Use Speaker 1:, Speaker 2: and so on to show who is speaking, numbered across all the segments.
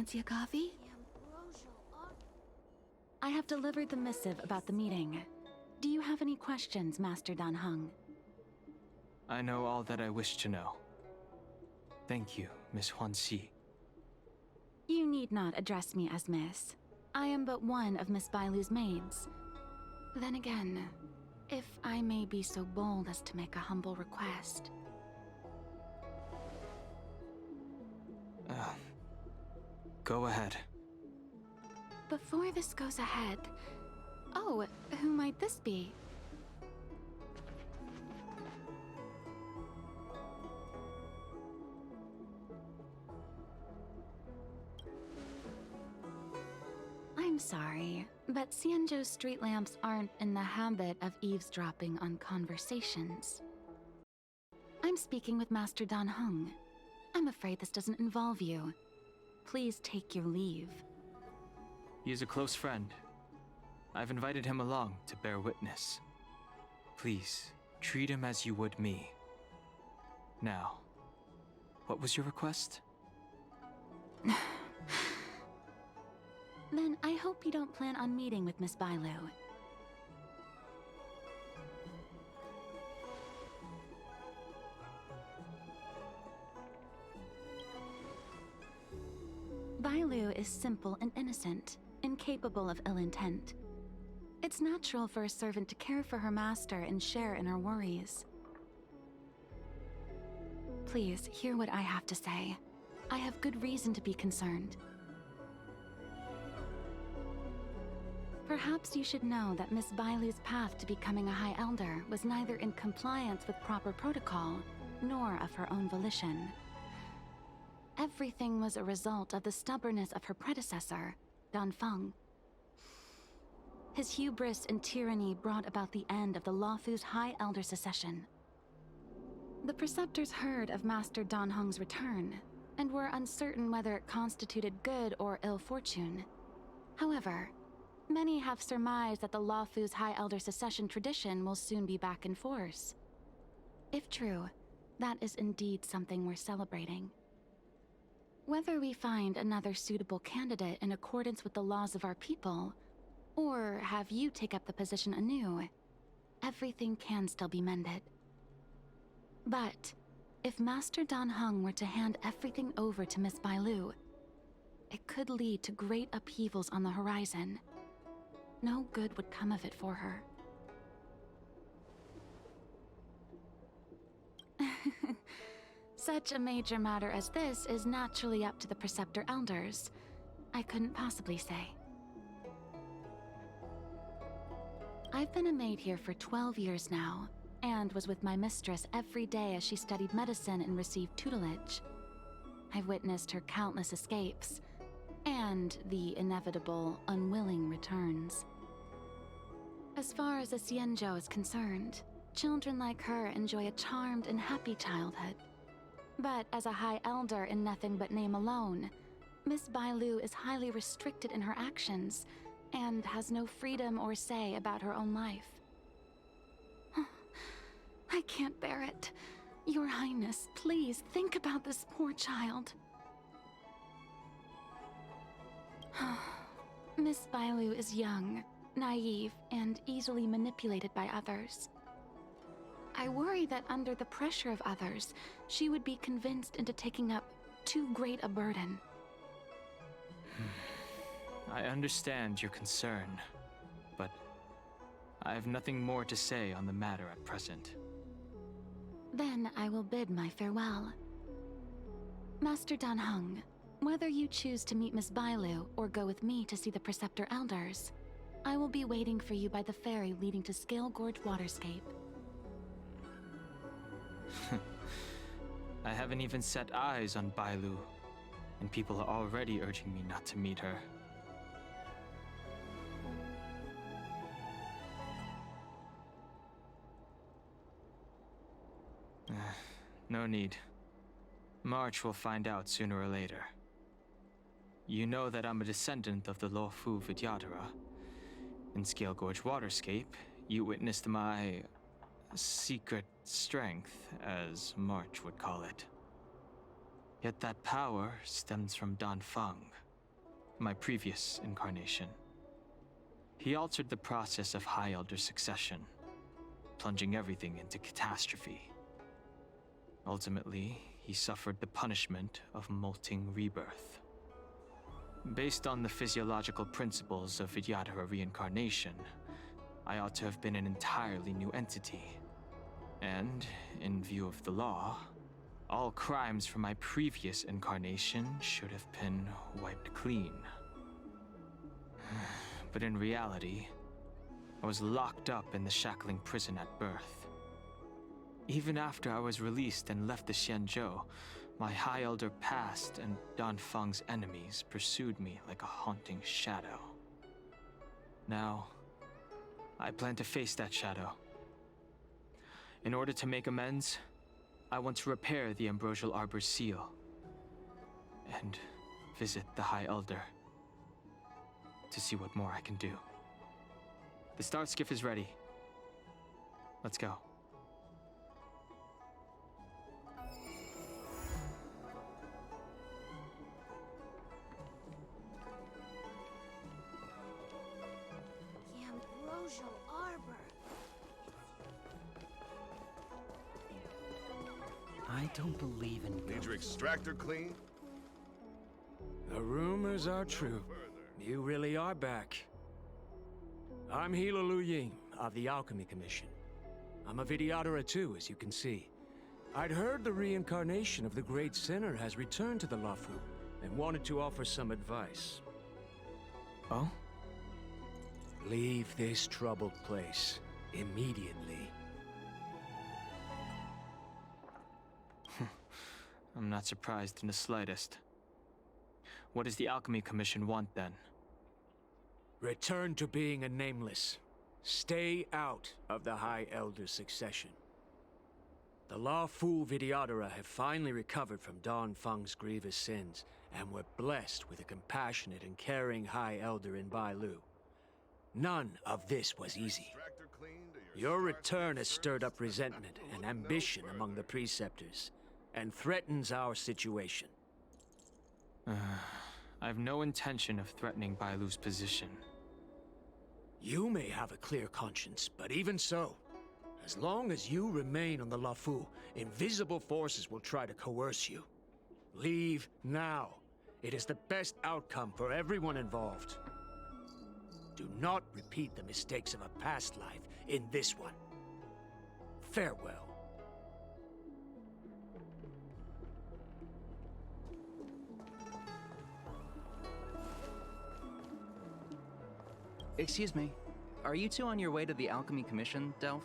Speaker 1: Fancy a coffee?
Speaker 2: I have delivered the missive about the meeting. Do you have any questions, Master Dan Heng?
Speaker 3: I know all that I wish to know. Thank you, Miss Huanxi.
Speaker 2: You need not address me as Miss. I am but one of Miss Bailu's maids. Then again, if I may be so bold as to make a humble request.
Speaker 3: Go ahead.
Speaker 2: Before this goes ahead... Oh, who might this be? I'm sorry, but Xianzhou's street lamps aren't in the habit of eavesdropping on conversations. I'm speaking with Master Dan Heng. I'm afraid this doesn't involve you. Please take your leave.
Speaker 3: He is a close friend. I've invited him along to bear witness. Please, treat him as you would me. Now, what was your request?
Speaker 2: Then I hope you don't plan on meeting with Miss Bailu. Bailu is simple and innocent, incapable of ill intent. It's natural for a servant to care for her master and share in her worries. Please, hear what I have to say. I have good reason to be concerned. Perhaps you should know that Miss Bailu's path to becoming a High Elder was neither in compliance with proper protocol, nor of her own volition. Everything was a result of the stubbornness of her predecessor, Dan Feng. His hubris and tyranny brought about the end of the Luofu's High Elder succession. The preceptors heard of Master Dan Heng's return, and were uncertain whether it constituted good or ill fortune. However, many have surmised that the Luofu's High Elder succession tradition will soon be back in force. If true, that is indeed something we're celebrating. Whether we find another suitable candidate in accordance with the laws of our people, or have you take up the position anew, everything can still be mended. But if Master Dan Heng were to hand everything over to Miss Bailu, it could lead to great upheavals on the horizon. No good would come of it for her. Such a major matter as this is naturally up to the Preceptor Elders. I couldn't possibly say. I've been a maid here for 12 years now, and was with my mistress every day as she studied medicine and received tutelage. I've witnessed her countless escapes, and the inevitable, unwilling returns. As far as a Xianzhou is concerned, children like her enjoy a charmed and happy childhood. But as a High Elder in nothing but name alone, Miss Bailu is highly restricted in her actions, and has no freedom or say about her own life. I can't bear it. Your Highness, please think about this poor child. Miss Bailu is young, naive, and easily manipulated by others. I worry that under the pressure of others, she would be convinced into taking up too great a burden.
Speaker 3: I understand your concern, but I have nothing more to say on the matter at present.
Speaker 2: Then I will bid my farewell. Master Dan Heng, whether you choose to meet Miss Bailu or go with me to see the Preceptor Elders, I will be waiting for you by the ferry leading to Scale Gorge Waterscape.
Speaker 3: I haven't even set eyes on Bailu, and people are already urging me not to meet her. No need. March will find out sooner or later. You know that I'm a descendant of the Luofu Vidyadhara. In Scale Gorge Waterscape, you witnessed my secret strength, as March would call it. Yet that power stems from Dan Feng, my previous incarnation. He altered the process of High Elder succession, plunging everything into catastrophe. Ultimately, he suffered the punishment of molting rebirth. Based on the physiological principles of Vidyadhara reincarnation, I ought to have been an entirely new entity. And, in view of the law, all crimes from my previous incarnation should have been wiped clean. But in reality, I was locked up in the shackling prison at birth. Even after I was released and left the Xianzhou, my High Elder past and Danfeng's enemies pursued me like a haunting shadow. Now, I plan to face that shadow. In order to make amends, I want to repair the Ambrosial Arbor's seal and visit the High Elder to see what more I can do. The star skiff is ready. Let's go.
Speaker 1: The Ambrosial Arbor.
Speaker 4: I don't believe in
Speaker 5: Need your extractor clean?
Speaker 6: The rumors are true. You really are back. I'm Hila Lu Ying of the Alchemy Commission. I'm a Vidyadhara too, as you can see. I'd heard the reincarnation of the Great Sinner has returned to the Luofu and wanted to offer some advice.
Speaker 3: Oh?
Speaker 6: Leave this troubled place immediately.
Speaker 3: I'm not surprised in the slightest. What does the Alchemy Commission want then?
Speaker 6: Return to being a nameless. Stay out of the High Elder's succession. The Luofu Vidyadhara have finally recovered from Danfeng's grievous sins, and were blessed with a compassionate and caring High Elder in Bailu. None of this was easy.
Speaker 5: Extractor cleaned or
Speaker 6: Your return has stirred up resentment and ambition among the Preceptors, and threatens our situation.
Speaker 3: I have no intention of threatening Bailu's position.
Speaker 6: You may have a clear conscience, but even so, as long as you remain on the Luofu, invisible forces will try to coerce you. Leave now. It is the best outcome for everyone involved. Do not repeat the mistakes of a past life in this one. Farewell.
Speaker 4: Excuse me. Are you two on your way to the Alchemy Commission, Delph?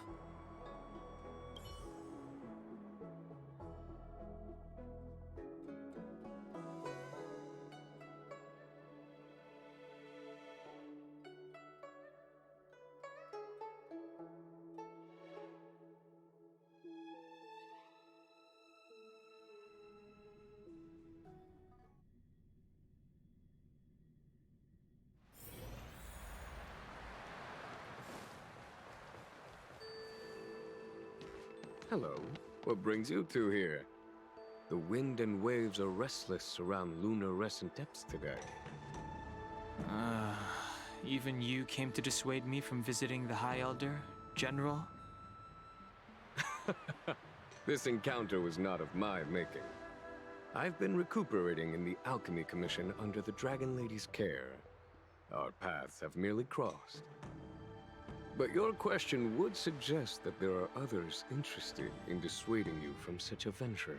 Speaker 7: Hello. What brings you two here? The wind and waves are restless around lunar-rescent depths today.
Speaker 3: Even you came to dissuade me from visiting the High Elder, General?
Speaker 7: This encounter was not of my making. I've been recuperating in the Alchemy Commission under the Dragon Lady's care. Our paths have merely crossed. But your question would suggest that there are others interested in dissuading you from such a venture.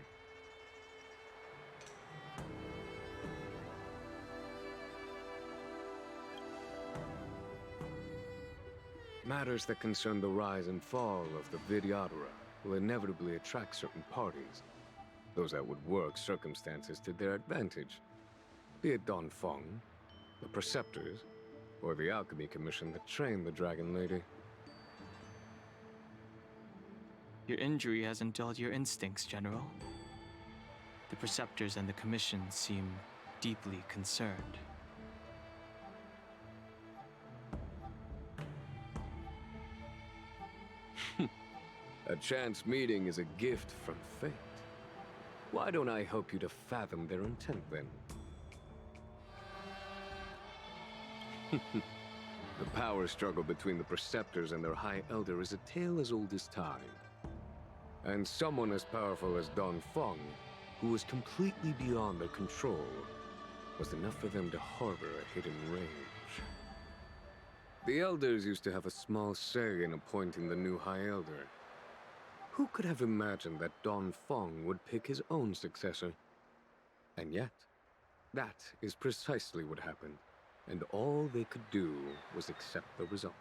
Speaker 7: Matters that concern the rise and fall of the Vidyadhara will inevitably attract certain parties. Those that would work circumstances to their advantage. Be it Danfeng, the Preceptors, or the Alchemy Commission that trained the Dragon Lady.
Speaker 3: Your injury hasn't dulled your instincts, General. The Preceptors and the Commission seem deeply concerned.
Speaker 7: A chance meeting is a gift from fate. Why don't I help you to fathom their intent, then? The power struggle between the Preceptors and their High Elder is a tale as old as time. And someone as powerful as Don Feng, who was completely beyond their control, was enough for them to harbor a hidden range. The Elders used to have a small say in appointing the new High Elder. Who could have imagined that Don Feng would pick his own successor? And yet, that is precisely what happened, and all they could do was accept the result.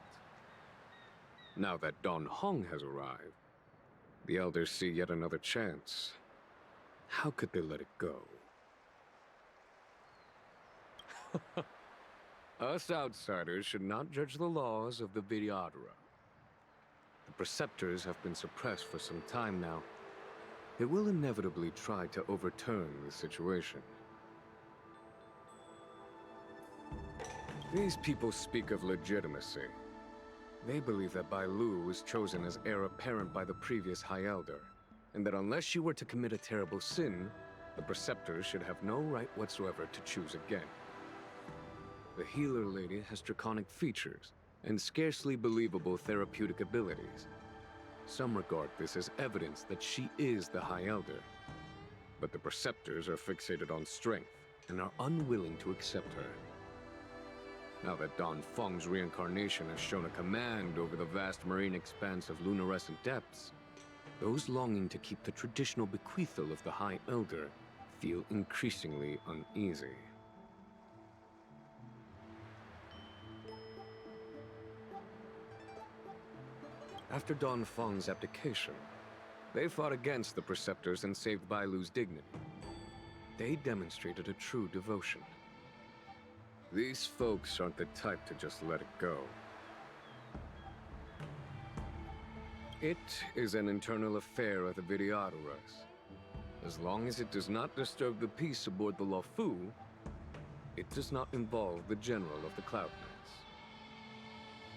Speaker 7: Now that Don Hong has arrived, the Elders see yet another chance. How could they let it go? Us outsiders should not judge the laws of the Vidyadhara. The Preceptors have been suppressed for some time now. They will inevitably try to overturn the situation. These people speak of legitimacy. They believe that Bai Lu was chosen as heir apparent by the previous High Elder, and that unless she were to commit a terrible sin, the Preceptors should have no right whatsoever to choose again. The healer lady has draconic features and scarcely believable therapeutic abilities. Some regard this as evidence that she is the High Elder. But the Preceptors are fixated on strength and are unwilling to accept her. Now that Don Feng's reincarnation has shown a command over the vast marine expanse of luminescent depths, those longing to keep the traditional bequeathal of the High Elder feel increasingly uneasy. After Don Feng's abdication, they fought against the Preceptors and saved Bai Lu's dignity. They demonstrated a true devotion. These folks aren't the type to just let it go. It is an internal affair of the Vidyadharas. As long as it does not disturb the peace aboard the Luofu, it does not involve the General of the Cloud Knights.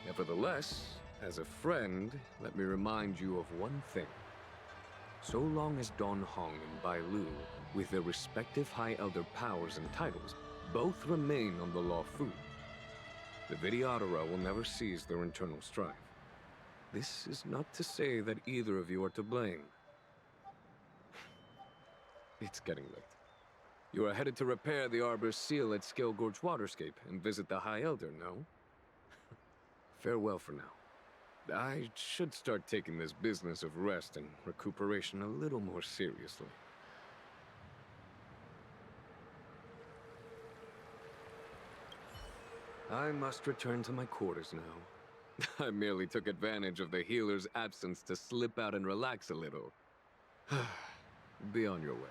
Speaker 7: Nevertheless, as a friend, let me remind you of one thing. So long as Don Hong and Bai Lu, with their respective High Elder powers and titles, both remain on the Luofu, the Vidyadhara will never cease their internal strife. This is not to say that either of you are to blame. It's getting late. You are headed to repair the Arbor's seal at Scale Gorge Waterscape and visit the High Elder, no? Farewell for now. I should start taking this business of rest and recuperation a little more seriously. I must return to my quarters now. I merely took advantage of the healer's absence to slip out and relax a little. Be on your way.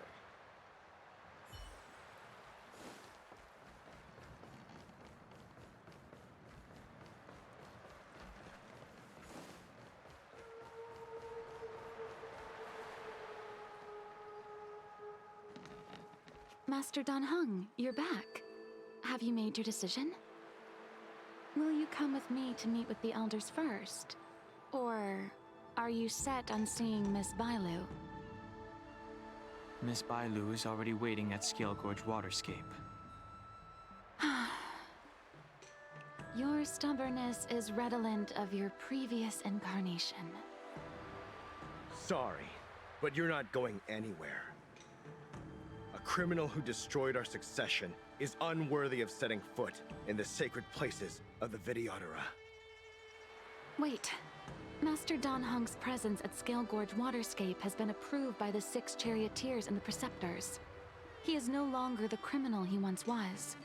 Speaker 2: Master Don Hung, you're back. Have you made your decision? Will you come with me to meet with the elders first? Or are you set on seeing Miss Bai Lu?
Speaker 3: Miss Bai Lu is already waiting at Scale Gorge Waterscape.
Speaker 2: Your stubbornness is redolent of your previous incarnation.
Speaker 8: Sorry, but you're not going anywhere. A criminal who destroyed our succession is unworthy of setting foot in the sacred places of the Vidyadhara.
Speaker 2: Wait. Master Don Hung's presence at Scale Gorge Waterscape has been approved by the 6 charioteers and the Preceptors. He is no longer the criminal he once was.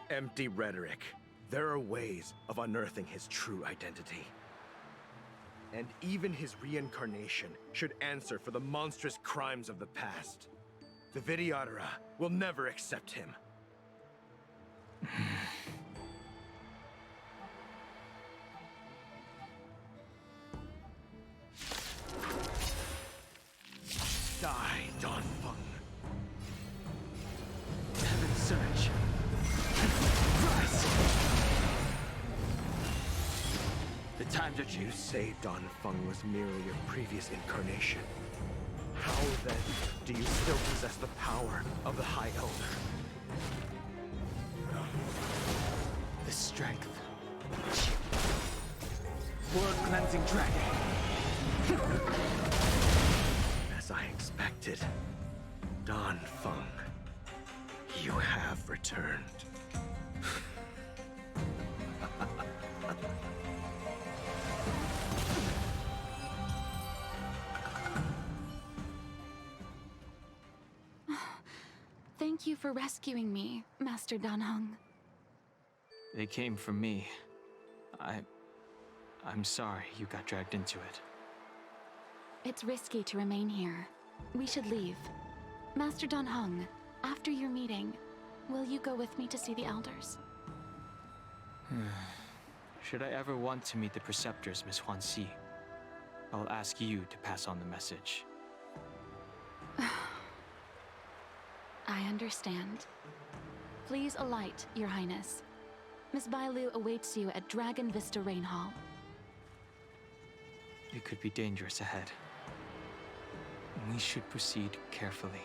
Speaker 8: Empty rhetoric. There are ways of unearthing his true identity. And even his reincarnation should answer for the monstrous crimes of the past. The Vidyadhara will never accept him. Die, Don Feng.
Speaker 3: Heaven surge.
Speaker 8: Rise!
Speaker 3: The times are
Speaker 8: You
Speaker 3: changed.
Speaker 8: say Don Feng was merely a previous incarnation. How then do you still possess the power of the High Elder? strength. World-cleansing dragon. As I expected, Dan Feng, you have returned.
Speaker 2: Thank you for rescuing me, Master Dan Heng.
Speaker 3: They came for me. I'm sorry you got dragged into it.
Speaker 2: It's risky to remain here. We should leave. Master Dan Heng, after your meeting, will you go with me to see the elders?
Speaker 3: Should I ever want to meet the preceptors, Miss Huanxi, I'll ask you to pass on the message.
Speaker 2: I understand. Please alight, Your Highness. Miss Bailu awaits you at Dragon Vista Rain Hall.
Speaker 3: It could be dangerous ahead. We should proceed carefully.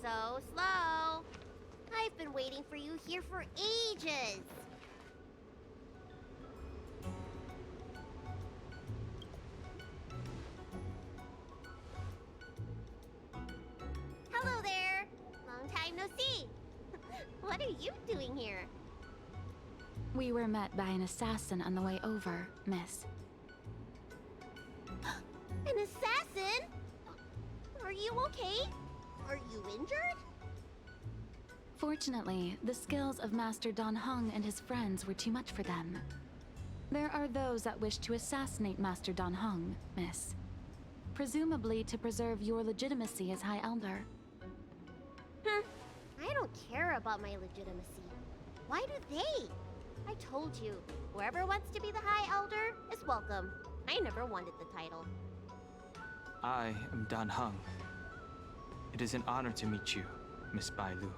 Speaker 1: So slow. I've been waiting for you here for ages. Hello there. Long time no see. What are you doing here?
Speaker 2: We were met by an assassin on the way over, miss.
Speaker 1: An assassin? Are you okay? Are you injured?
Speaker 2: Fortunately, the skills of Master Dan Heng and his friends were too much for them. There are those that wish to assassinate Master Dan Heng, miss. Presumably to preserve your legitimacy as High Elder.
Speaker 1: I don't care about my legitimacy. Why do they? I told you, whoever wants to be the High Elder is welcome. I never wanted the title.
Speaker 3: I am Dan Heng. It is an honor to meet you, Miss Bailu.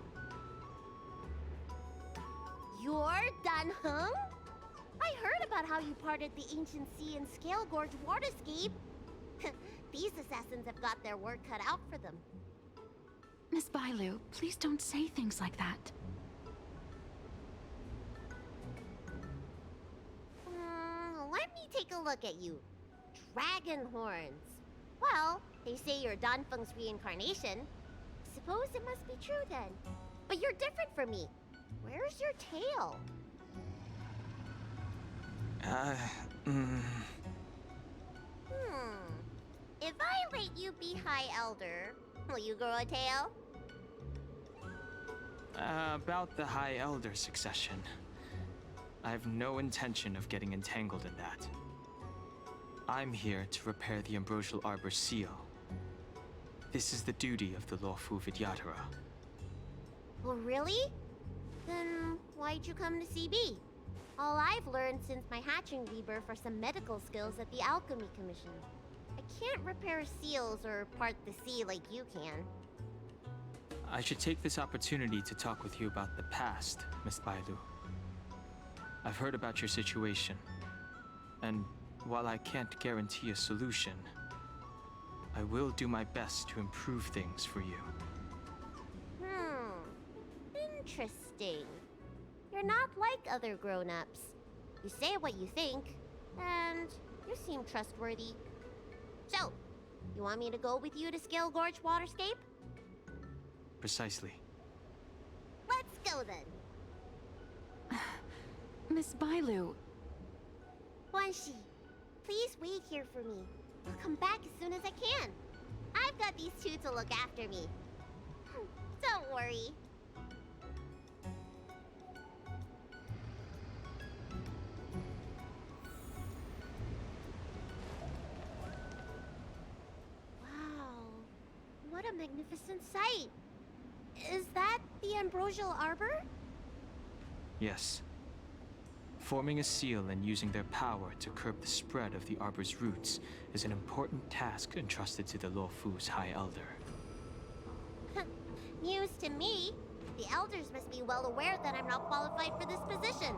Speaker 1: You're Dan Heng? I heard about how you parted the ancient sea and Scale Gorge waterscape. These assassins have got their work cut out for them.
Speaker 2: Miss Bailu, please don't say things like that.
Speaker 1: Let me take a look at you. Dragon horns. Well, they say you're Dan Feng's reincarnation. Suppose it must be true then. But you're different from me. Where's your tail? If I let you be High Elder, will you grow a tail?
Speaker 3: About the High Elder succession. I have no intention of getting entangled in that. I'm here to repair the Ambrosial Arbor's seal. This is the duty of the Luofu Vidyadhara.
Speaker 1: Oh, really? Then why'd you come to CB? All I've learned since my hatching rebirth are some medical skills at the Alchemy Commission. I can't repair seals or part the sea like you can.
Speaker 3: I should take this opportunity to talk with you about the past, Miss Bailu. I've heard about your situation, and while I can't guarantee a solution, I will do my best to improve things for you.
Speaker 1: Interesting. You're not like other grown-ups. You say what you think, and you seem trustworthy. So, you want me to go with you to Scale Gorge Waterscape?
Speaker 3: Precisely.
Speaker 1: Let's go then.
Speaker 2: Miss Bailu.
Speaker 1: Wanshi, please wait here for me. I'll come back as soon as I can. I've got these two to look after me. Don't worry. Wow, what a magnificent sight. Is that the Ambrosial Arbor?
Speaker 3: Yes. Forming a seal and using their power to curb the spread of the Arbor's roots is an important task entrusted to the Luofu's High Elder.
Speaker 1: News to me. The elders must be well aware that I'm not qualified for this position.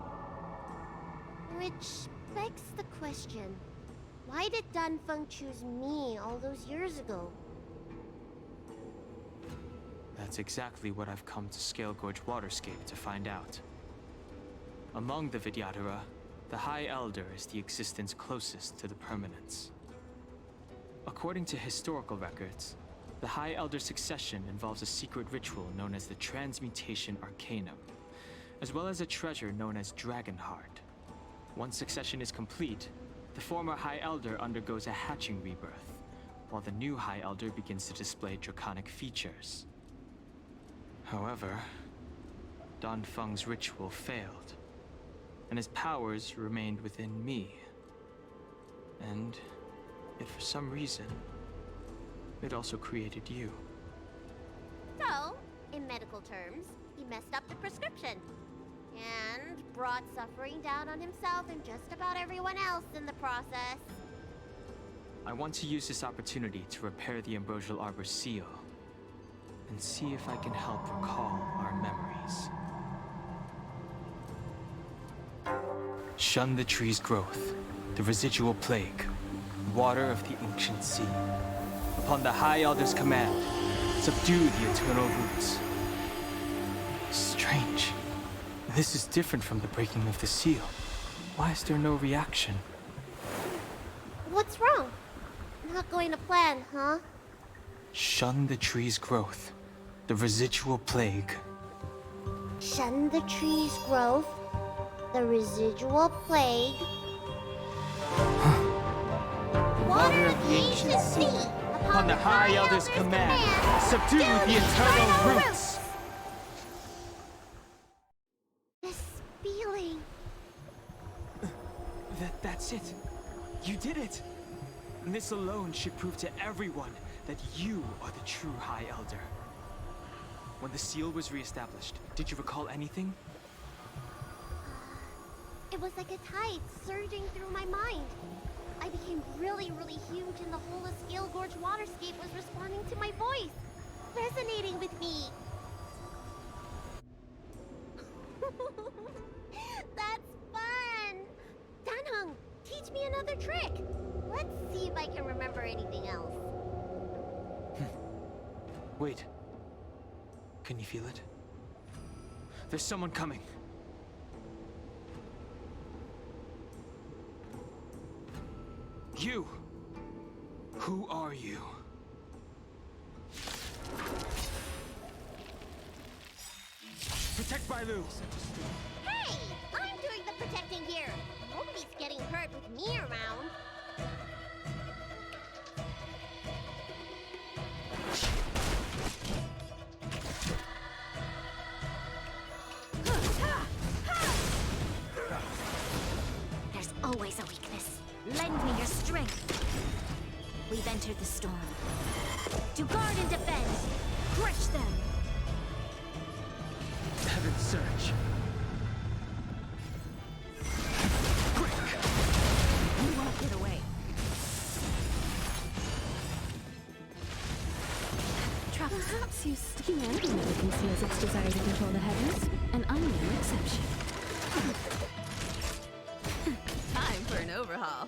Speaker 1: Which begs the question, why did Danfeng choose me all those years ago?
Speaker 3: That's exactly what I've come to Scale Gorge Waterscape to find out. Among the Vidyadhara, the High Elder is the existence closest to the permanence. According to historical records, the High Elder's succession involves a secret ritual known as the Transmutation Arcanum, as well as a treasure known as Dragonheart. Once succession is complete, the former High Elder undergoes a hatching rebirth, while the new High Elder begins to display draconic features. However, Danfeng's ritual failed, and his powers remained within me. And yet for some reason, it also created you.
Speaker 1: So, in medical terms, he messed up the prescription. And brought suffering down on himself and just about everyone else in the process.
Speaker 3: I want to use this opportunity to repair the Ambrosial Arbor's seal, and see if I can help recall our memories. Shun the tree's growth, the residual plague, water of the ancient sea. Upon the High Elder's command, subdue the eternal roots. Strange. This is different from the breaking of the seal. Why is there no reaction?
Speaker 1: What's wrong? Not going to plan, huh?
Speaker 3: Shun the tree's growth, the residual plague.
Speaker 1: Shun the tree's growth, the residual plague. Water of the ancient sea.
Speaker 3: Upon the High Elder's command, subdue the eternal roots.
Speaker 1: This feeling.
Speaker 3: That's it. You did it. And this alone should prove to everyone that you are the true High Elder. When the seal was reestablished, did you recall anything?
Speaker 1: It was like a tide surging through my mind. I became really, really huge, and the whole of Scale Gorge Waterscape was responding to my voice, resonating with me. That's fun! Danheng, teach me another trick. Let's see if I can remember anything else.
Speaker 3: Wait. Can you feel it? There's someone coming. You! Who are you? Protect Bailu!
Speaker 1: Hey! I'm doing the protecting here. Nobody's getting hurt with me around.
Speaker 2: There's always a weakness. Lend me your strength. We've entered the storm. To guard and defend. Crush them.
Speaker 3: Heaven surge. Quick!
Speaker 2: You won't get away.
Speaker 9: Perhaps you humanity never conceals its desire to control the heavens, and I'm no exception.
Speaker 2: Time for an overhaul.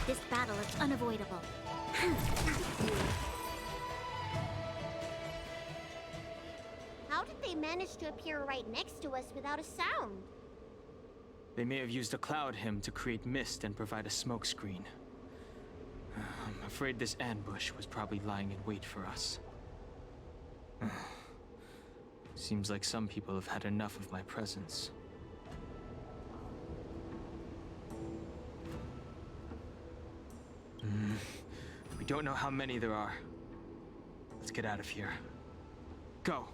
Speaker 1: This battle is unavoidable. How did they manage to appear right next to us without a sound?
Speaker 3: They may have used a cloud hymn to create mist and provide a smokescreen. I'm afraid this ambush was probably lying in wait for us. Seems like some people have had enough of my presence. We don't know how many there are. Let's get out of here. Go!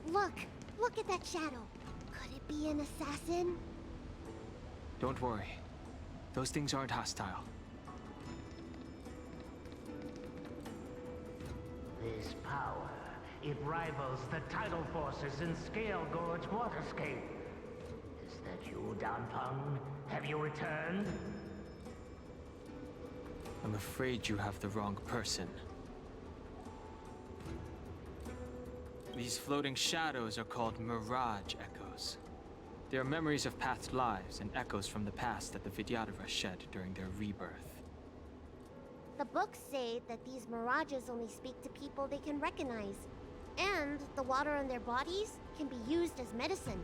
Speaker 1: Look! Look at that shadow! Could it be an assassin?
Speaker 3: Don't worry. Those things aren't hostile.
Speaker 10: This power, it rivals the tidal forces in Scale Gorge Waterscape. Is that you, Danfeng? Have you returned?
Speaker 3: I'm afraid you have the wrong person. These floating shadows are called Mirage Echoes. They are memories of past lives and echoes from the past that the Vidyadhara shed during their rebirth.
Speaker 1: The books say that these mirages only speak to people they can recognize. And the water on their bodies can be used as medicine.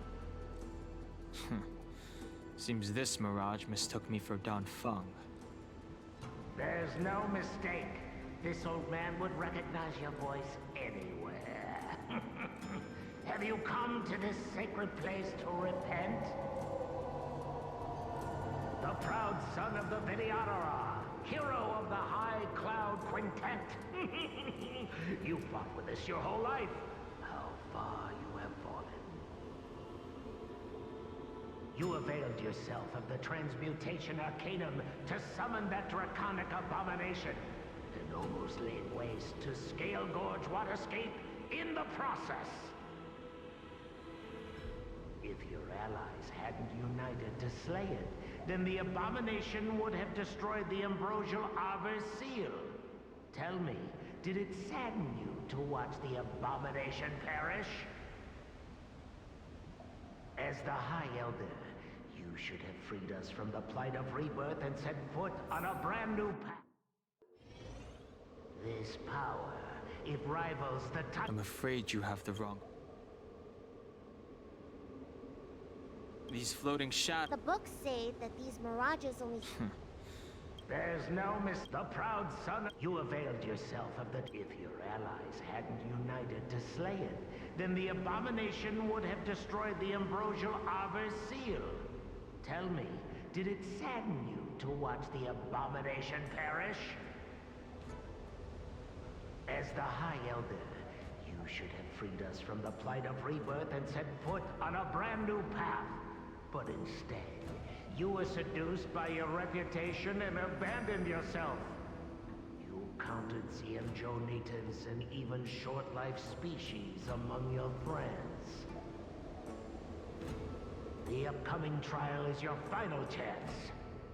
Speaker 3: Seems this mirage mistook me for Danfeng.
Speaker 10: There's no mistake. This old man would recognize your voice anywhere. Have you come to this sacred place to repent? The proud son of the Vidyadhara, hero of the High Cloud Quintet. You fought with us your whole life. How far you have fallen. You availed yourself of the Transmutation Arcanum to summon that draconic abomination, and almost laid waste to Scale Gorge Waterscape in the process. If your allies hadn't united to slay it, then the abomination would have destroyed the ambrosial Arbor seal. Tell me, did it sadden you to watch the abomination perish? As the High Elder, you should have freed us from the plight of rebirth and set foot on a brand new path. This power, it rivals the
Speaker 3: I'm afraid you have the wrong... These floating shadows...
Speaker 1: The books say that these mirages only...
Speaker 10: There's no the proud son of... You availed yourself of the... If your allies hadn't united to slay it, then the abomination would have destroyed the ambrosial Arbor seal. Tell me, did it sadden you to watch the abomination perish? As the High Elder, you should have freed us from the plight of rebirth and set foot on a brand new path. But instead, you were seduced by your reputation and abandoned yourself. You counted Xianzhou-Nitans and even short-life species among your friends. The upcoming trial is your final chance.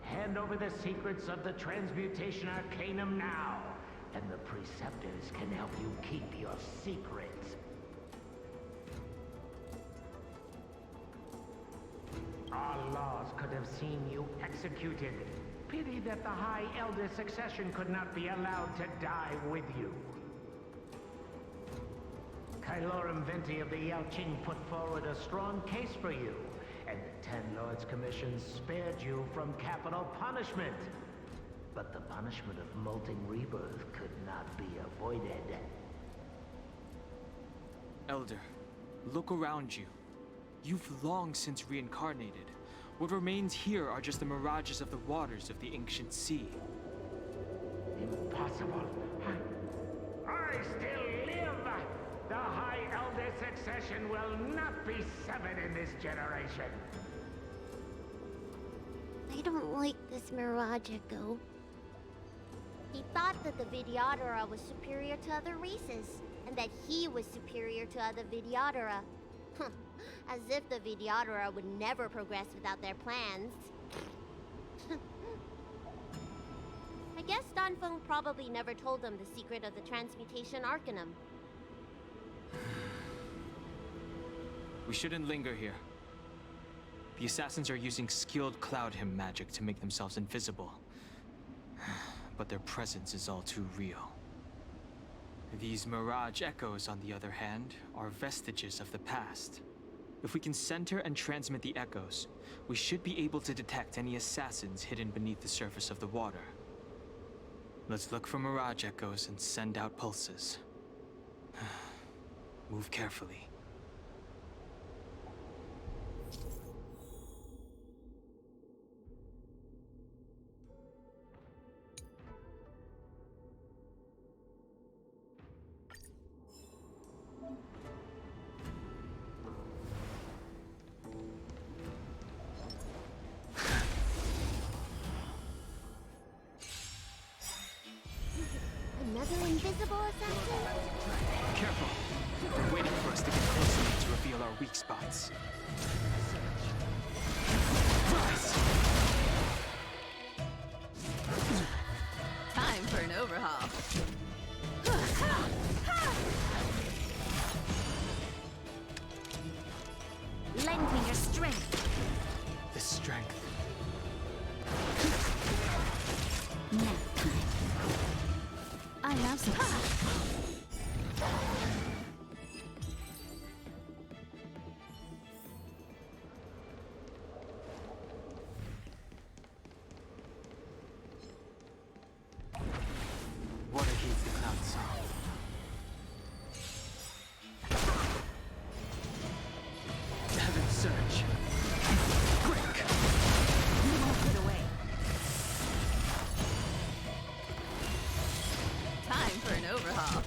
Speaker 10: Hand over the secrets of the Transmutation Arcanum now, and the Preceptors can help you keep your secrets. Our laws could have seen you executed. Pity that the High Elder succession could not be allowed to die with you. Kailorum Venti of the Yaoqing put forward a strong case for you, and the Ten Lords Commission spared you from capital punishment. But the punishment of molting rebirth could not be avoided.
Speaker 3: Elder, look around you. You've long since reincarnated. What remains here are just the mirages of the waters of the ancient sea.
Speaker 10: Impossible. I still live! The High Elder succession will not be severed in this generation.
Speaker 1: I don't like this Mirage Echo. He thought that the Vidyadhara was superior to other races, and that he was superior to other Vidyadhara. As if the Vidyadhara would never progress without their plans. I guess Danfeng probably never told them the secret of the Transmutation Arcanum.
Speaker 3: We shouldn't linger here. The assassins are using skilled cloud hymn magic to make themselves invisible. But their presence is all too real. These Mirage Echoes, on the other hand, are vestiges of the past. If we can center and transmit the echoes, we should be able to detect any assassins hidden beneath the surface of the water. Let's look for Mirage Echoes and send out pulses. Move carefully.
Speaker 1: invisible assassin?
Speaker 3: Careful. They're waiting for us to get close enough to reveal our weak spots. Rise!
Speaker 9: Time for an overhaul.
Speaker 1: Lend me your strength.
Speaker 3: The strength.
Speaker 2: Nap time.
Speaker 9: I have some.
Speaker 3: Water heats the clouds soft. Heaven surge. Quick!
Speaker 9: You won't get away. Time for an overhaul.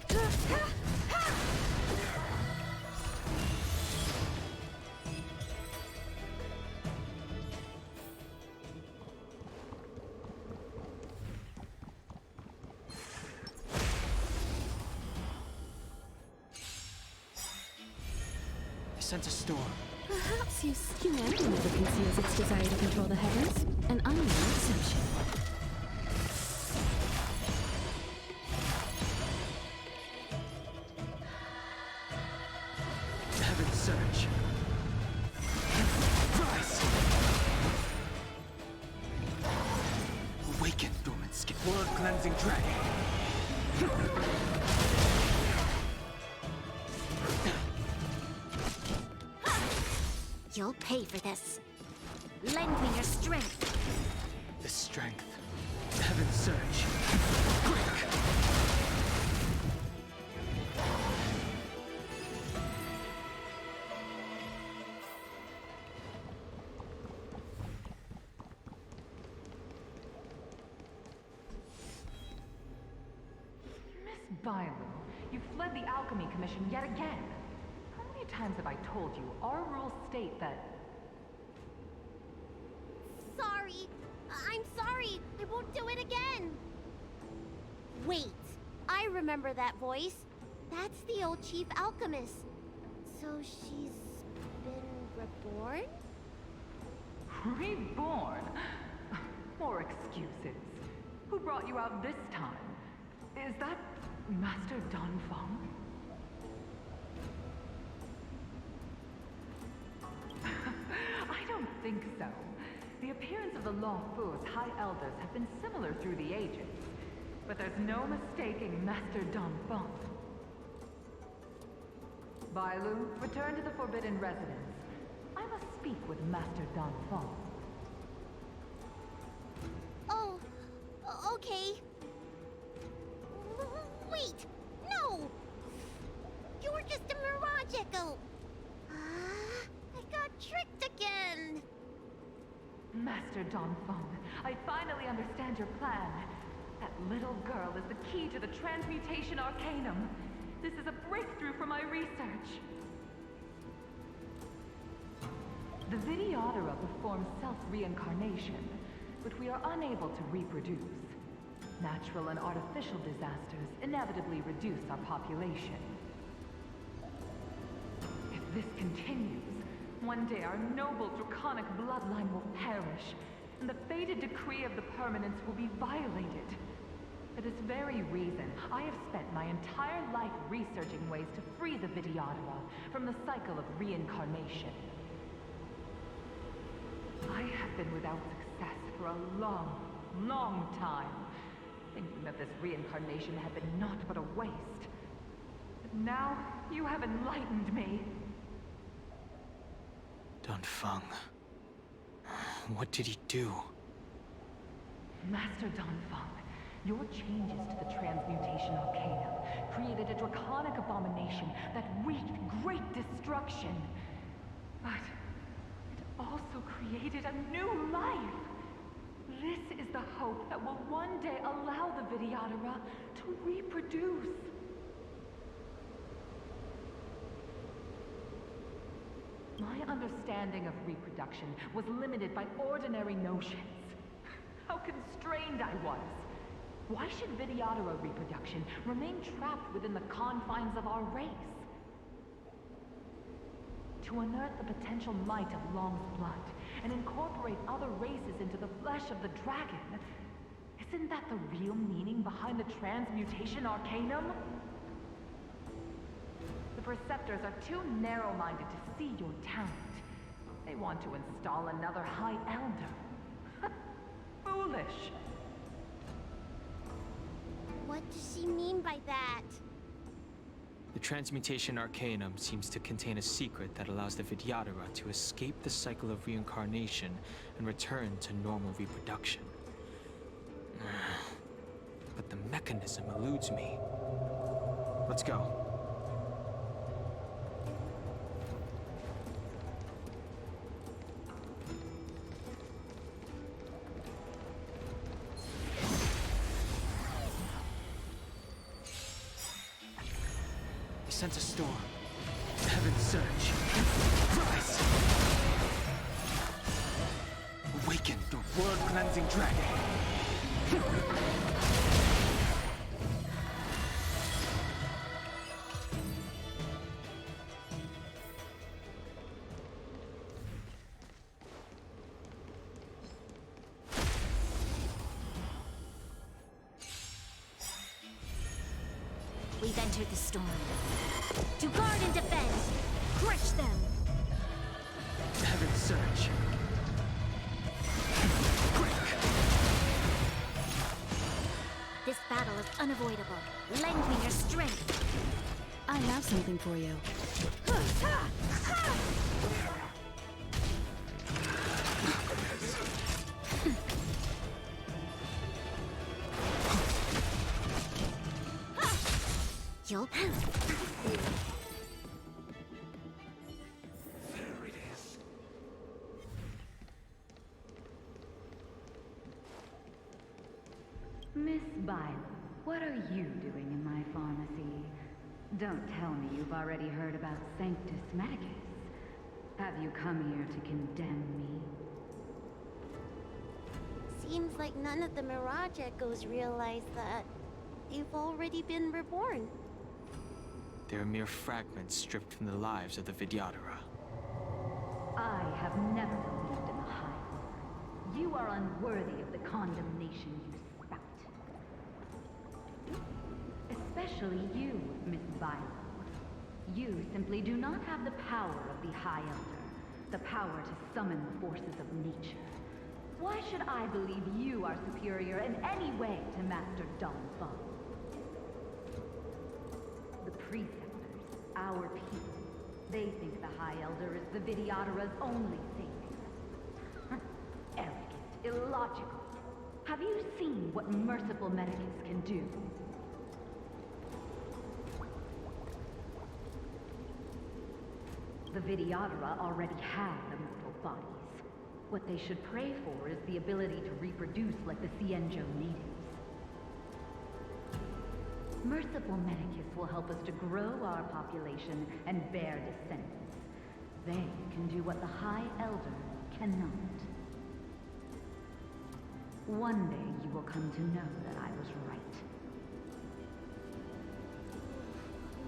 Speaker 3: I sense a storm.
Speaker 9: Perhaps humanity never conceals its desire to control the heavens, and I'm no exception.
Speaker 3: Heaven surge. Rise! Awaken, dormant skin. Blood cleansing dragon.
Speaker 1: You'll pay for this. Lend me your strength.
Speaker 3: The strength. Heaven surge. Quick!
Speaker 11: Miss Bailu, you fled the Alchemy Commission yet again. How many times have I told you our rules state that...
Speaker 1: Sorry. I'm sorry. I won't do it again. Wait. I remember that voice. That's the old chief alchemist. So she's been reborn?
Speaker 11: Reborn? More excuses. Who brought you out this time? Is that Master Danfeng? I don't think so. The appearance of the Law Fu's High Elders have been similar through the ages. But there's no mistaking Master Danfeng. Bailu, return to the Forbidden Residence. I must speak with Master Danfeng.
Speaker 1: Oh, okay. Wait! No! You were just a mirage echo! I got tricked again!
Speaker 11: Master Danfeng, I finally understand your plan. That little girl is the key to the Transmutation Arcanum. This is a breakthrough for my research. The Videodora performs self-reincarnation, but we are unable to reproduce. Natural and artificial disasters inevitably reduce our population. If this continues, one day our noble draconic bloodline will perish, and the fated decree of the permanence will be violated. For this very reason, I have spent my entire life researching ways to free the Videodora from the cycle of reincarnation. I have been without success for a long, long time, thinking that this reincarnation had been naught but a waste. But now, you have enlightened me.
Speaker 3: Danfeng. What did he do?
Speaker 11: Master Danfeng, your changes to the Transmutation Arcanum created a draconic abomination that wreaked great destruction. But it also created a new life. This is the hope that will one day allow the Videodora to reproduce. My understanding of reproduction was limited by ordinary notions. How constrained I was. Why should Vidyadhara reproduction remain trapped within the confines of our race? To unearth the potential might of Long's blood and incorporate other races into the flesh of the dragon, isn't that the real meaning behind the transmutation arcanum? The Preceptors are too narrow-minded to see your talent. They want to install another High Elder. Foolish.
Speaker 1: What does she mean by that?
Speaker 3: The transmutation arcanum seems to contain a secret that allows the Vidyadhara to escape the cycle of reincarnation and return to normal reproduction. But the mechanism eludes me. Let's go. Sense a storm. Heaven surge. Rise! Awaken the world-cleansing dragon!
Speaker 1: We've entered the storm. To guard and defend! Crush them!
Speaker 3: Heaven surge.
Speaker 1: This battle is unavoidable. Lend me your strength!
Speaker 9: I have something for you.
Speaker 1: You'll pound.
Speaker 6: There it is.
Speaker 12: Miss Byler, what are you doing in my pharmacy? Don't tell me you've already heard about Sanctus Medicus. Have you come here to condemn me?
Speaker 1: Seems like none of the Mirage Echoes realize that you've already been reborn.
Speaker 3: They're mere fragments stripped from the lives of the Vidyadhara.
Speaker 12: I have never believed in the High Lord. You are unworthy of the condemnation you spout. Especially you, Miss Byler. You simply do not have the power of the High Elder, the power to summon the forces of nature. Why should I believe you are superior in any way to Master Don Fung? The Preceptors, our people, they think the High Elder is the Vidyadhara's only savior. Arrogant, illogical. Have you seen what merciful Medicus can do? The Vidyadhara already have immortal bodies. What they should pray for is the ability to reproduce like the Cienjo natives. Merciful Medicus will help us to grow our population and bear descendants. They can do what the High Elder cannot. One day you will come to know that I was right.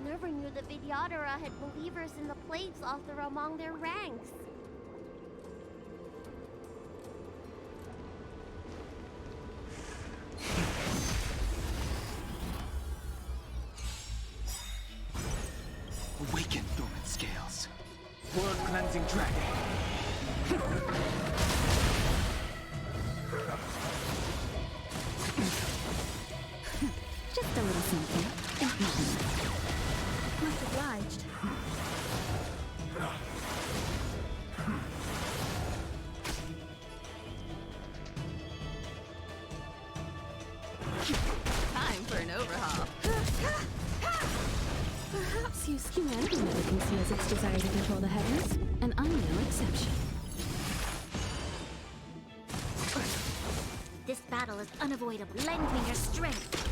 Speaker 1: Never knew the Vidyadhara had believers in the Plagues Author among their ranks.
Speaker 3: Awaken, dormant scales. World-cleansing dragon.
Speaker 9: Just a little something. Much obliged.
Speaker 2: Time for an overhaul.
Speaker 9: Perhaps humanity never conceals its desire to control the heavens, and I'm no exception.
Speaker 1: This battle is unavoidable. Lend me your strength.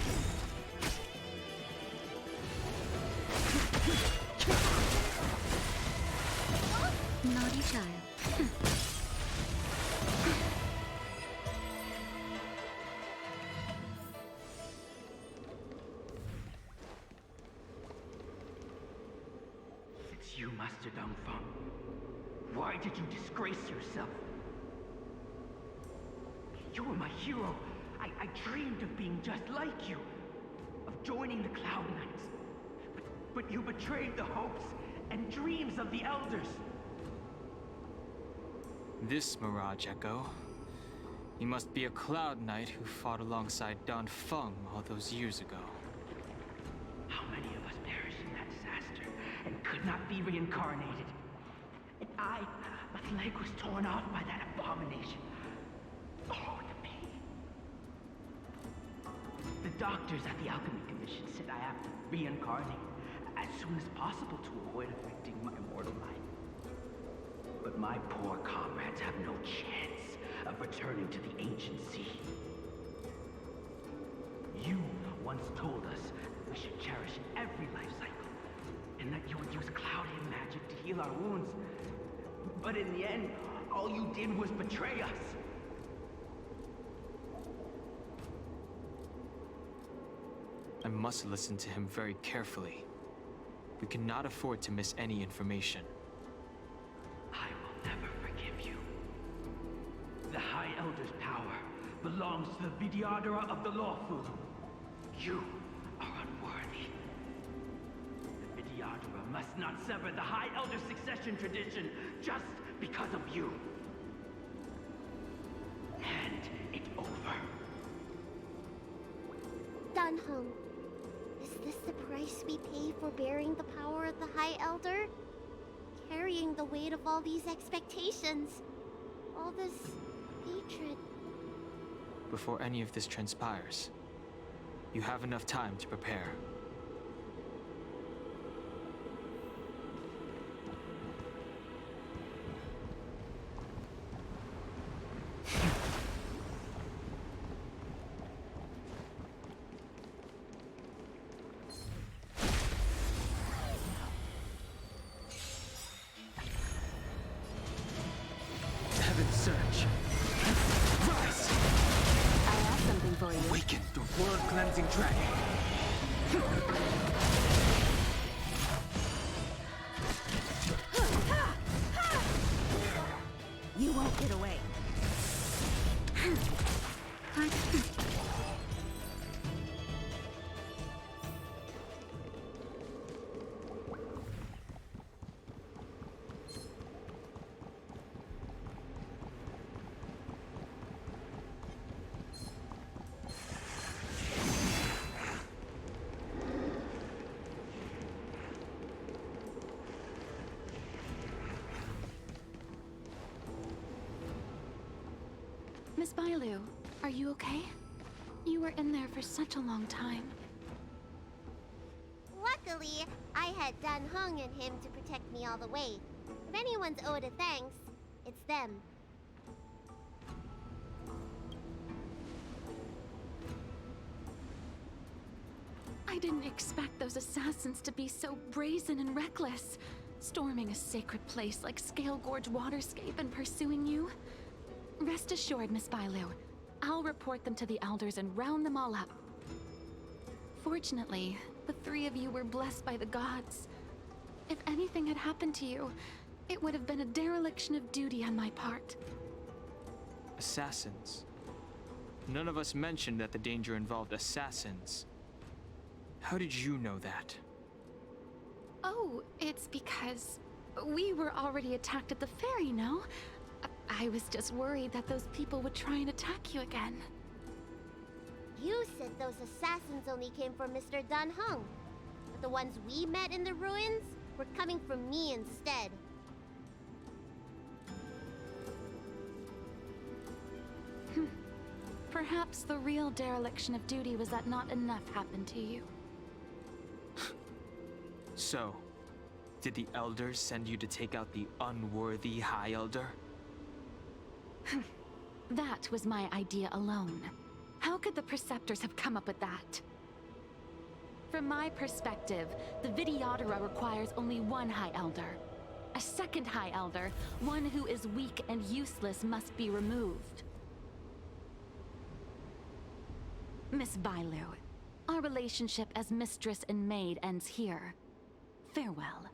Speaker 1: Naughty child.
Speaker 10: you, Master Dongfeng. Why did you disgrace yourself? You were my hero. I dreamed of being just like you, of joining the Cloud Knights. But you betrayed the hopes and dreams of the Elders.
Speaker 3: This Mirage Echo. He must be a Cloud Knight who fought alongside Don Feng all those years ago.
Speaker 10: How many of us perished in that disaster and could not be reincarnated? And my leg was torn off by that abomination. Oh, the pain. The doctors at the Alchemy Commission said I have to reincarnate as soon as possible to avoid affecting my immortal life. But my poor comrades have no chance of returning to the ancient sea. You once told us we should cherish every life cycle, and that you would use cloud-hidden magic to heal our wounds. But in the end, all you did was betray us.
Speaker 3: I must listen to him very carefully. We cannot afford to miss any information.
Speaker 10: I will never forgive you. The High Elder's power belongs to the Vidyadhara of the Lawfu. You are unworthy. The Vidyadhara must not sever the High Elder's succession tradition just because of you. Hand it over.
Speaker 1: Dan Heng, is this the price we pay for bearing the power of the High Elder? Carrying the weight of all these expectations. All this hatred.
Speaker 3: Before any of this transpires, you have enough time to prepare.
Speaker 6: Heaven's surge. Rise!
Speaker 9: I have something for you.
Speaker 6: Awaken the world-cleansing dragon.
Speaker 9: You won't get away.
Speaker 2: Miss Bailu, are you okay? You were in there for such a long time.
Speaker 1: Luckily, I had Dan Heng and him to protect me all the way. If anyone's owed a thanks, it's them.
Speaker 2: I didn't expect those assassins to be so brazen and reckless, storming a sacred place like Scale Gorge Waterscape and pursuing you. Rest assured, Miss Bailu, I'll report them to the elders and round them all up. Fortunately, the three of you were blessed by the gods. If anything had happened to you, it would have been a dereliction of duty on my part.
Speaker 3: Assassins? None of us mentioned that the danger involved assassins. How did you know that?
Speaker 2: Oh, it's because we were already attacked at the ferry, no? I was just worried that those people would try and attack you again.
Speaker 1: You said those assassins only came from Mr. Dan Heng. But the ones we met in the ruins were coming from me instead.
Speaker 2: Perhaps the real dereliction of duty was that not enough happened to you.
Speaker 3: So, did the elders send you to take out the unworthy High Elder?
Speaker 2: That was my idea alone. How could the Preceptors have come up with that? From my perspective, the Vidyadhara requires only one High Elder. A second High Elder, one who is weak and useless, must be removed. Miss Bailu, our relationship as mistress and maid ends here. Farewell.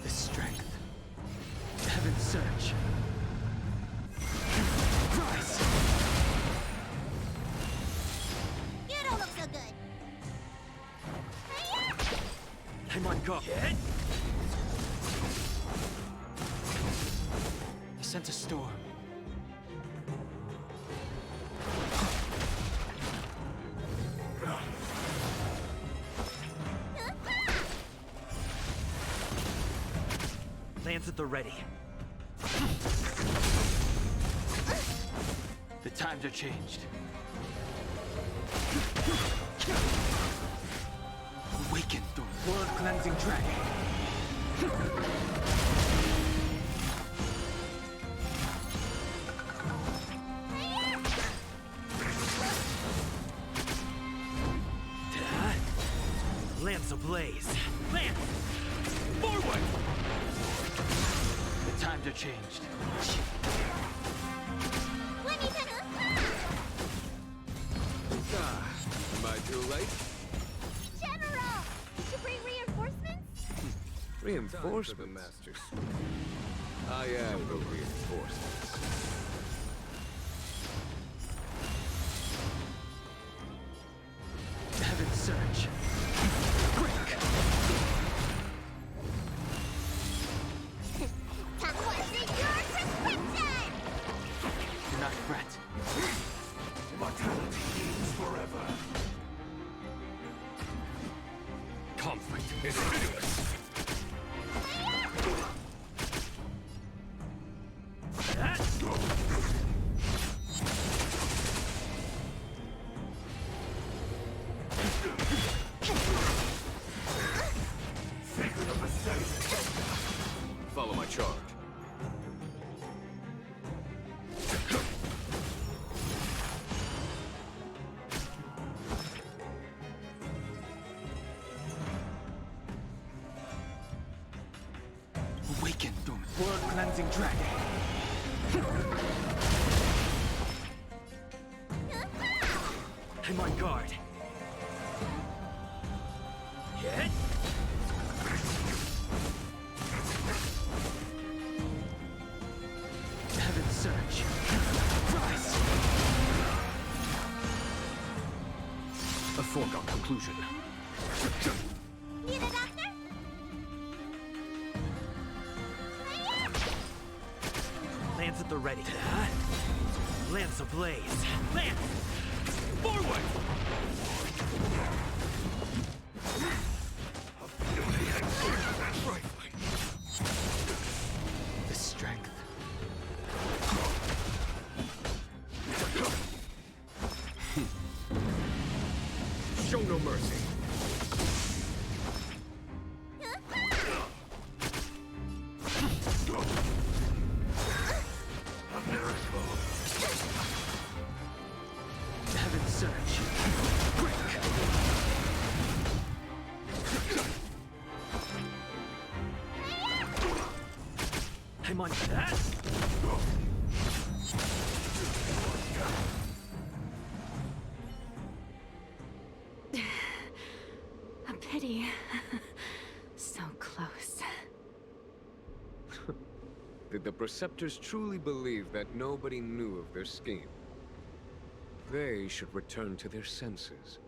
Speaker 3: The strength. Heaven's surge. Rise!
Speaker 1: You don't look so good. Hi-ya!
Speaker 8: I'm on guard.
Speaker 3: He sent a storm.
Speaker 8: Lance at the ready.
Speaker 3: The times are changed. Awaken the world-cleansing dragon.
Speaker 8: Lance ablaze. Lance! Forward!
Speaker 3: The times are changed.
Speaker 1: Let me take
Speaker 7: Am I too late?
Speaker 1: General! Did you bring reinforcements?
Speaker 7: Reinforcements? Masters. I am the reinforcements.
Speaker 3: Heaven's surge. Break!
Speaker 1: What's in your prescription?
Speaker 3: Do not fret.
Speaker 5: Mortality means forever.
Speaker 7: Conflict is pitiless. Follow my charge.
Speaker 3: Awaken the world-cleansing dragon.
Speaker 8: I'm on guard. Hit!
Speaker 3: Heaven's surge. Rise!
Speaker 7: A foregone conclusion.
Speaker 1: Need a doctor? Hi-ya!
Speaker 8: Lance at the ready. Lance ablaze. Lance! Forward!
Speaker 3: The strength.
Speaker 7: Show no mercy.
Speaker 3: Heaven's surge. Break!
Speaker 8: I'm on that.
Speaker 2: A pity. So close.
Speaker 7: Did the Preceptors truly believe that nobody knew of their scheme? They should return to their senses.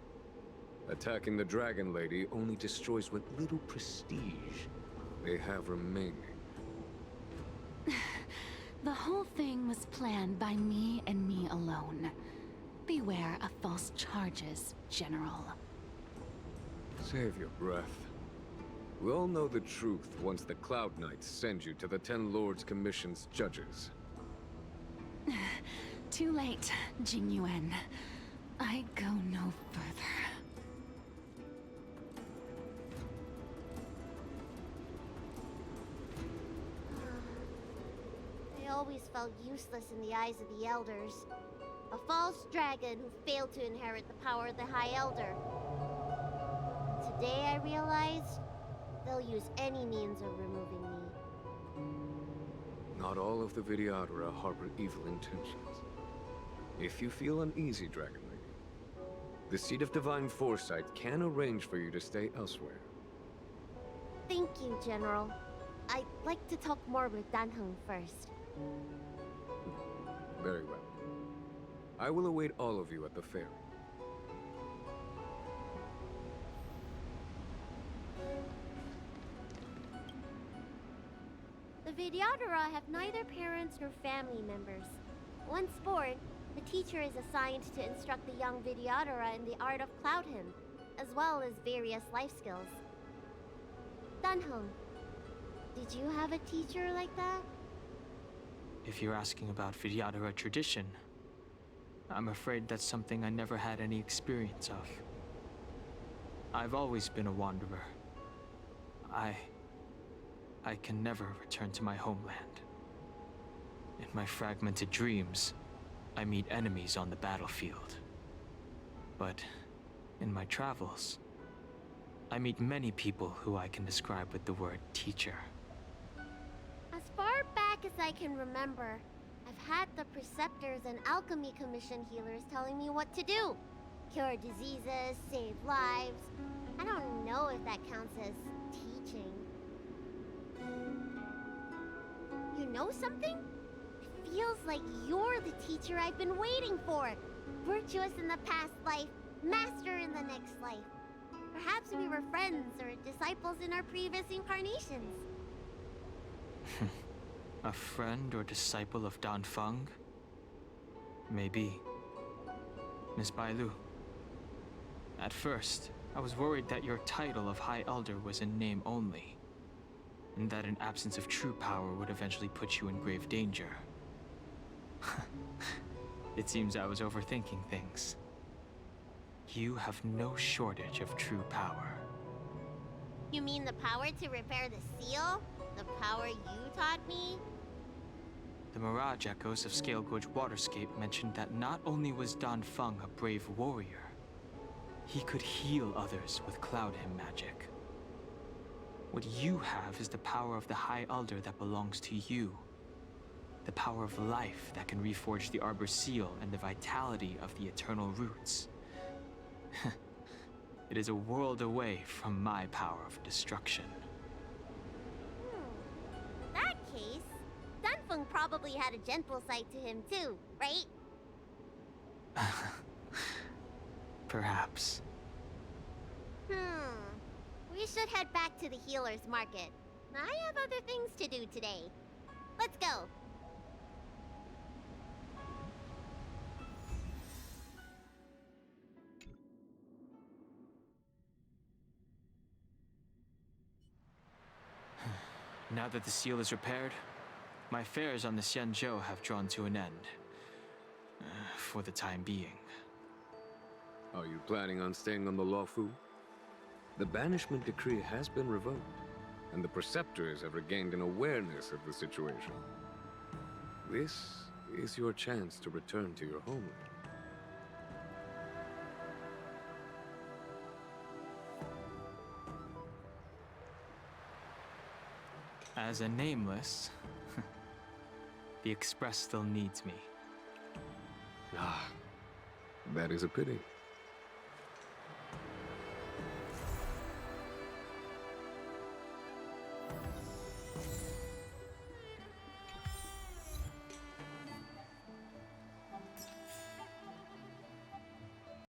Speaker 7: Attacking the Dragon Lady only destroys what little prestige they have remaining.
Speaker 2: The whole thing was planned by me and me alone. Beware of false charges, General.
Speaker 7: Save your breath. We all know the truth once the Cloud Knights send you to the Ten Lords Commission's judges.
Speaker 2: Too late, Jing Yuan. I go no further.
Speaker 1: I always felt useless in the eyes of the Elders. A false dragon who failed to inherit the power of the High Elder. Today I realized they'll use any means of removing me.
Speaker 7: Not all of the Vidyadhara harbor evil intentions. If you feel uneasy, Dragon Lady, the Seat of Divine Foresight can arrange for you to stay elsewhere.
Speaker 1: Thank you, General. I'd like to talk more with Danheng first.
Speaker 7: Very well. I will await all of you at the ferry.
Speaker 1: The Vidyadhara have neither parents nor family members. Once born, the teacher is assigned to instruct the young Vidyadhara in the art of cloud hymn, as well as various life skills. Danheng, did you have a teacher like that?
Speaker 3: If you're asking about Vidyadhara tradition, I'm afraid that's something I never had any experience of. I've always been a wanderer. I can never return to my homeland. In my fragmented dreams, I meet enemies on the battlefield. But in my travels, I meet many people who I can describe with the word teacher.
Speaker 1: As far back as I can remember, I've had the preceptors and alchemy commission healers telling me what to do. Cure diseases, save lives. I don't know if that counts as teaching. You know something? It feels like you're the teacher I've been waiting for. Virtuous in the past life, master in the next life. Perhaps we were friends or disciples in our previous incarnations.
Speaker 3: A friend or disciple of Danfeng? Maybe. Miss Bailu. At first, I was worried that your title of High Elder was in name only, and that an absence of true power would eventually put you in grave danger. It seems I was overthinking things. You have no shortage of true power.
Speaker 1: You mean the power to repair the seal? The power you taught me?
Speaker 3: The Mirage Echoes of Scale Gorge Waterscape mentioned that not only was Danfeng a brave warrior, he could heal others with cloud hymn magic. What you have is the power of the High Elder that belongs to you. The power of life that can reforge the Arbor Seal and the vitality of the eternal roots. It is a world away from my power of destruction.
Speaker 1: In that case, Danfeng probably had a gentle side to him too, right?
Speaker 3: Perhaps.
Speaker 1: We should head back to the healer's market. I have other things to do today. Let's go.
Speaker 3: Now that the seal is repaired, my affairs on the Xianzhou have drawn to an end. For the time being.
Speaker 7: Are you planning on staying on the Luofu? The banishment decree has been revoked, and the preceptors have regained an awareness of the situation. This is your chance to return to your homeland.
Speaker 3: As a nameless, the Express still needs me.
Speaker 7: Ah, that is a pity.